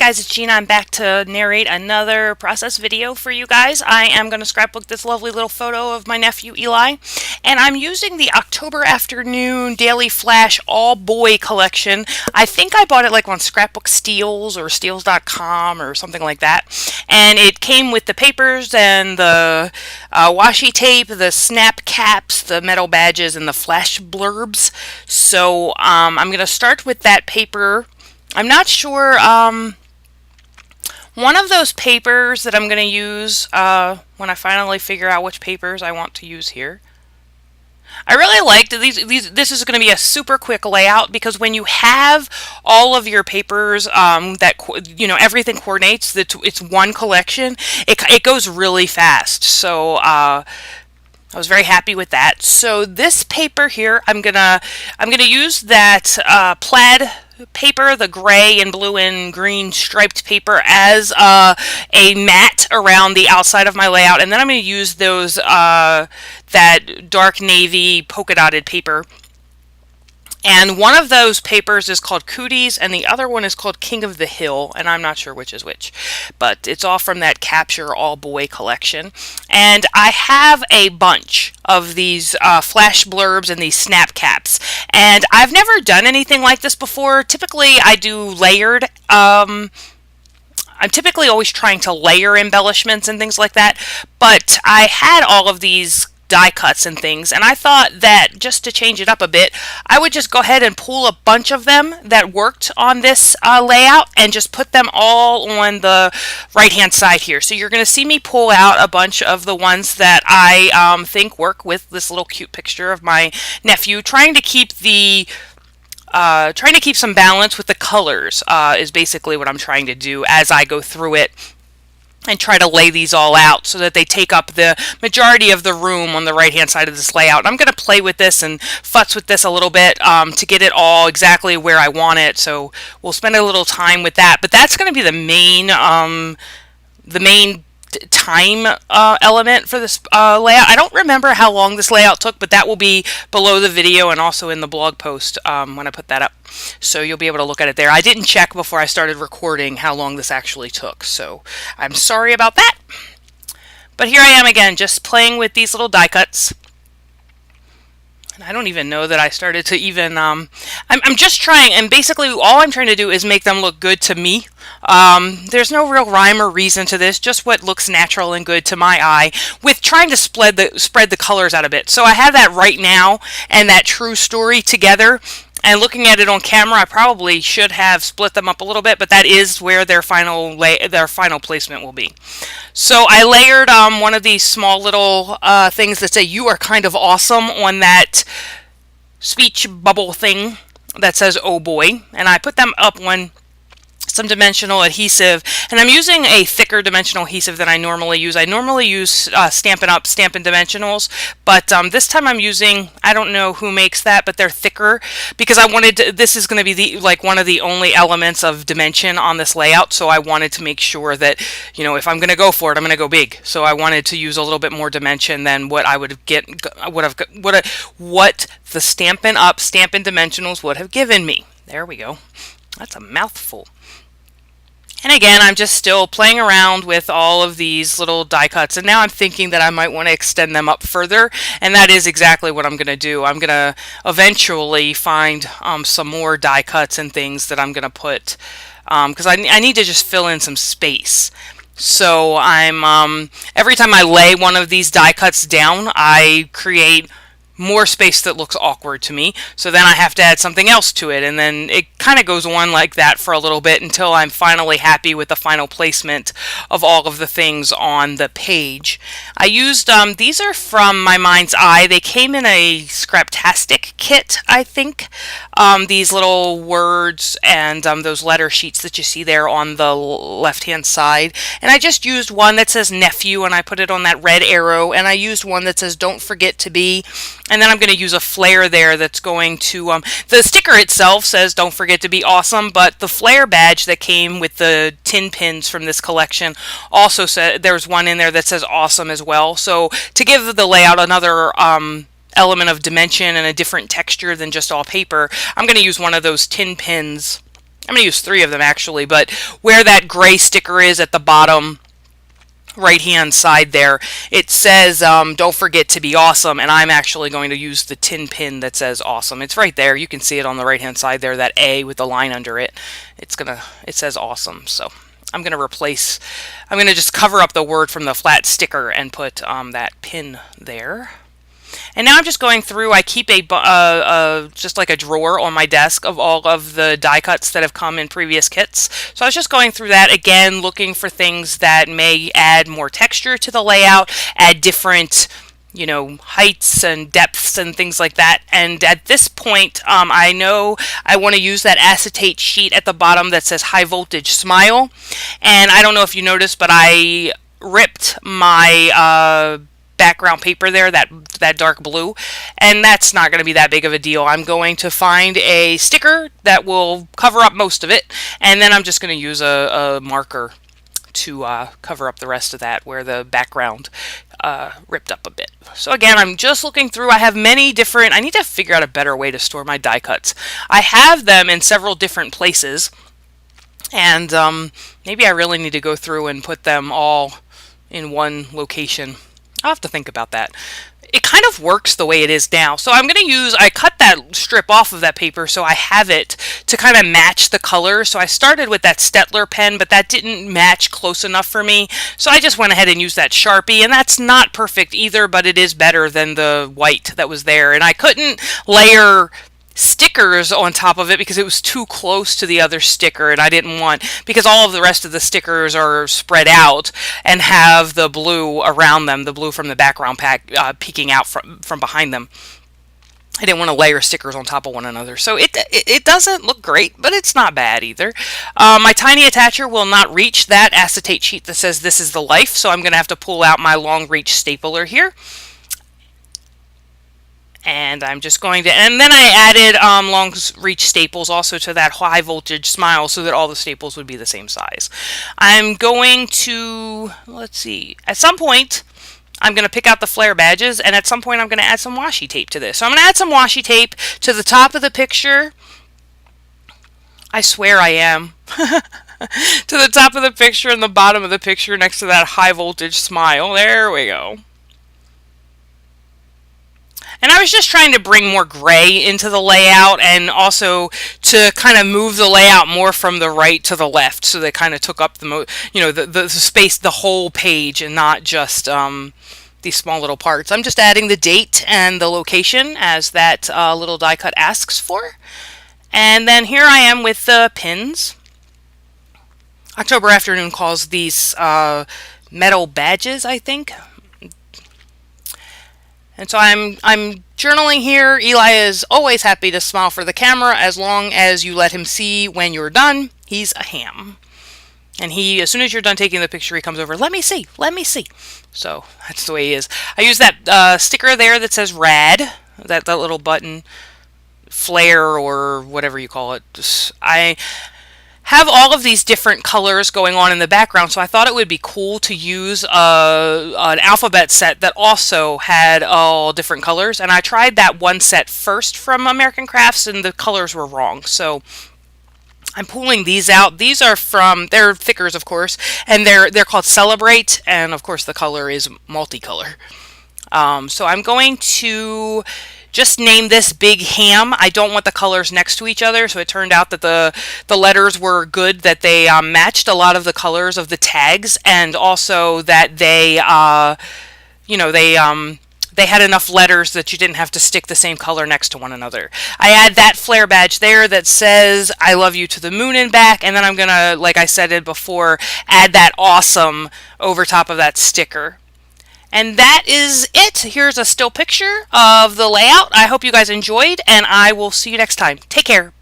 guys, it's Gina. I'm back to narrate another process video for you guys. I am going to scrapbook this lovely little photo of my nephew Eli, and I'm using the October Afternoon Daily Flash All Boy collection. I think I bought it like on Scrapbook Steals or Steals.com or something like that, and it came with the papers and the washi tape, the snap caps, the metal badges, and the flash blurbs. So I'm going to start with that paper. I'm not sure, one of those papers that I'm going to use when I finally figure out which papers I want to use here. I really liked these. This is going to be a super quick layout because when you have all of your papers that, everything coordinates, that it's one collection, it goes really fast. So I was very happy with that. So this paper here, I'm gonna use that plaid paper, the gray and blue and green striped paper, as a mat around the outside of my layout, and then I'm going to use those that dark navy polka dotted paper. And one of those papers is called Cooties, and the other one is called King of the Hill, and I'm not sure which is which. But it's all from that Capture All Boy collection. And I have a bunch of these flash blurbs and these snap caps. And I've never done anything like this before. Typically, I do layered. I'm typically always trying to layer embellishments and things like that. But I had all of these die cuts and things, and I thought that just to change it up a bit, I would just go ahead and pull a bunch of them that worked on this layout and just put them all on the right hand side here. So you're going to see me pull out a bunch of the ones that I think work with this little cute picture of my nephew, trying to keep some balance with the colors is basically what I'm trying to do as I go through it and try to lay these all out so that they take up the majority of the room on the right hand side of this layout. And I'm going to play with this and futz with this a little bit to get it all exactly where I want it. So we'll spend a little time with that. But that's going to be the main time element for this layout. I don't remember how long this layout took, but that will be below the video and also in the blog post when I put that up. So you'll be able to look at it there. I didn't check before I started recording how long this actually took, so I'm sorry about that. But here I am again, just playing with these little die cuts. And I don't even know that I started to even, I'm just trying, and basically all I'm trying to do is make them look good to me. There's no real rhyme or reason to this, just what looks natural and good to my eye, with trying to spread the colors out a bit. So I have that Right Now and that True Story together. And looking at it on camera, I probably should have split them up a little bit, but that is where their final placement will be. So I layered one of these small little things that say "You are kind of awesome" on that speech bubble thing that says "Oh boy," and I put them up on some dimensional adhesive, and I'm using a thicker dimensional adhesive than I normally use. I normally use Stampin' Up! Stampin' Dimensionals, but this time I'm using, I don't know who makes that, but they're thicker because I wanted to, this is going to be one of the only elements of dimension on this layout, so I wanted to make sure that, if I'm going to go for it, I'm going to go big. So I wanted to use a little bit more dimension than what I would get, what the Stampin' Up! Stampin' Dimensionals would have given me. There we go. That's a mouthful. And again, I'm just still playing around with all of these little die cuts, and now I'm thinking that I might want to extend them up further, and that is exactly what I'm going to do. I'm going to eventually find some more die cuts and things that I'm going to put, because I need to just fill in some space. So I'm every time I lay one of these die cuts down, I create more space that looks awkward to me, so then I have to add something else to it, and then it kind of goes on like that for a little bit until I'm finally happy with the final placement of all of the things on the page. I used, these are from My Mind's Eye. They came in a Scraptastic kit, I think. These little words and those letter sheets that you see there on the left-hand side. And I just used one that says nephew, and I put it on that red arrow, and I used one that says don't forget to be. And then I'm going to use a flare there that's going to, the sticker itself says don't forget to be awesome, but the flare badge that came with the tin pins from this collection also said, there's one in there that says awesome as well. So to give the layout another element of dimension and a different texture than just all paper, I'm going to use one of those tin pins I'm going to use 3 of them actually, but where that gray sticker is at the bottom right hand side there, it says don't forget to be awesome, and I'm actually going to use the tin pin that says awesome. It's right there. You can see it on the right hand side there, that A with the line under it. It says awesome. So I'm going to just cover up the word from the flat sticker and put that pin there. And now I'm just going through. I keep just like a drawer on my desk of all of the die cuts that have come in previous kits. So I was just going through that again, looking for things that may add more texture to the layout, add different, you know, heights and depths and things like that. And at this point, I know I want to use that acetate sheet at the bottom that says high voltage smile. And I don't know if you noticed, but I ripped my background paper there, that dark blue, and that's not going to be that big of a deal. I'm going to find a sticker that will cover up most of it, and then I'm just going to use a marker to cover up the rest of that where the background ripped up a bit. So again, I'm just looking through. I have many different, I need to figure out a better way to store my die cuts. I have them in several different places, and maybe I really need to go through and put them all in one location. I'll have to think about that. It kind of works the way it is now. So I'm going to I cut that strip off of that paper so I have it to kind of match the color. So I started with that Stettler pen, but that didn't match close enough for me. So I just went ahead and used that Sharpie, and that's not perfect either, but it is better than the white that was there. And I couldn't layer stickers on top of it because it was too close to the other sticker, and I didn't want, because all of the rest of the stickers are spread out and have the blue around them, the blue from the background pack peeking out from behind them. I didn't want to layer stickers on top of one another. So it doesn't look great, but it's not bad either. My tiny attacher will not reach that acetate sheet that says this is the life, so I'm going to have to pull out my long reach stapler here. And I'm just going to, and then I added long reach staples also to that high voltage smile so that all the staples would be the same size. I'm going to, let's see, at some point I'm going to pick out the flare badges, and at some point I'm going to add some washi tape to this. So I'm going to add some washi tape to the top of the picture. I swear I am. To the top of the picture and the bottom of the picture next to that high voltage smile. There we go. And I was just trying to bring more gray into the layout, and also to kind of move the layout more from the right to the left, so they kind of took up the space, the whole page, and not just these small little parts. I'm just adding the date and the location as that little die cut asks for. And then here I am with the pins. October Afternoon calls these metal badges, I think. And so I'm journaling here. Eli is always happy to smile for the camera as long as you let him see when you're done. He's a ham. And he, as soon as you're done taking the picture, he comes over, let me see, let me see. So that's the way he is. I use that sticker there that says rad, that little button, flare, or whatever you call it. I have all of these different colors going on in the background, so I thought it would be cool to use an alphabet set that also had all different colors, and I tried that one set first from American Crafts, and the colors were wrong, so I'm pulling these out. These are they're thickers, of course, and they're called Celebrate, and of course the color is multicolor. So I'm going to just name this Big Ham. I don't want the colors next to each other, so it turned out that the letters were good, that they matched a lot of the colors of the tags, and also that they they had enough letters that you didn't have to stick the same color next to one another. I add that flare badge there that says I love you to the moon and back, and then I'm gonna, like I said before, add that awesome over top of that sticker. And that is it. Here's a still picture of the layout. I hope you guys enjoyed, and I will see you next time. Take care.